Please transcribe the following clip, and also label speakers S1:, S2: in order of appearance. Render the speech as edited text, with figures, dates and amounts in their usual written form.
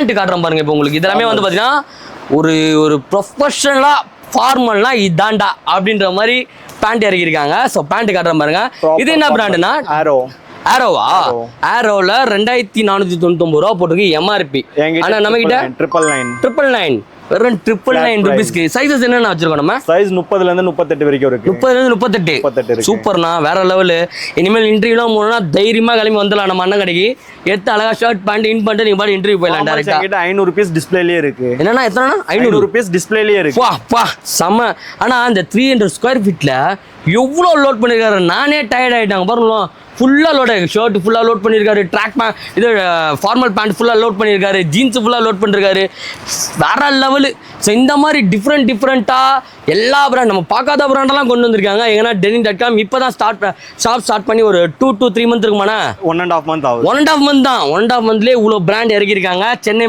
S1: Pant காட்டுறேன் பாருங்க. இப்போ உங்களுக்கு இதெல்லாமே வந்து பார்த்தீங்கன்னா ஒரு ஒரு ப்ரொஃபஷனலாக ஃபார்மல்னா இதாண்டா அப்படின்ற மாதிரி பேண்ட் இறக்கிருக்காங்க. ஸோ பேண்ட் காட்டுறேன் பாருங்க. இது என்ன பிராண்டுனா? ஆரோவா? ஆரோவில் 2499 ரூபா போட்டிருக்கு எம்ஆர்பி. ஆனால் நம்ம கிட்ட 999 வெறும் 999 ருபீஸ்க்கு. சைஸஸ் என்னென்ன வச்சிருக்கோம் நம்ம?
S2: சைஸ் 30 ல இருந்து 38 வரைக்கும் இருக்கு.
S1: 30 ல இருந்து 38. சூப்பர்ண்ணா, வேற லெவலு. இனிமேல் இன்டர்வியூலாம் போனா தைரியமா கிளம்பி வந்துடலாம் நம்ம அண்ணன் கடைக்கு. எடுத்து அழகா ஷர்ட் பேண்ட் இன் பண்ணிட்டு நீங்க பாட்டு இன்டர்வியூ போயிடலாம் டைரக்டா.
S2: என்கிட்ட 500 ரூபீஸ் டிஸ்ப்ளேலயே இருக்கு.
S1: என்னன்னா எத்தனை?
S2: 500 ரூபீஸ் டிஸ்ப்ளேலயே இருக்கு.
S1: வா செம. ஆனா அந்த 300 ஸ்கொயர் ஃபீட்ல எவ்வளோ லோட் பண்ணிருக்காரு. நானே டயர்ட் ஆயிட்டாங்க பாருங்களா. ஃபுல்லாக லோட் ஆகிருக்கு. ஷர்ட் ஃபுல்லாக லோட் பண்ணியிருக்காரு, ட்ராக் பேண்ட் இது ஃபார்மல் பேண்ட் ஃபுல்லாக லோட் பண்ணியிருக்காரு, ஜீன்ஸ் ஃபுல்லாக லோட் பண்ணிருக்காரு. வேற லெவலு. ஸோ இந்த மாதிரி டிஃப்ரெண்ட்டாக எல்லா பிராண்ட் நம்ம பார்க்காத பிராண்டெல்லாம் கொண்டு வந்திருக்காங்க. எங்கன்னா denim.com இப்போ தான் ஷாப் ஸ்டார்ட் பண்ணி ஒரு 2 to 3 months இருக்குமாண்ணா?
S2: 1.5 month ஆகுது.
S1: 1.5 month தான். 1.5 monthலேயே இவ்வளோ பிராண்ட் இறக்கியிருக்காங்க. சென்னை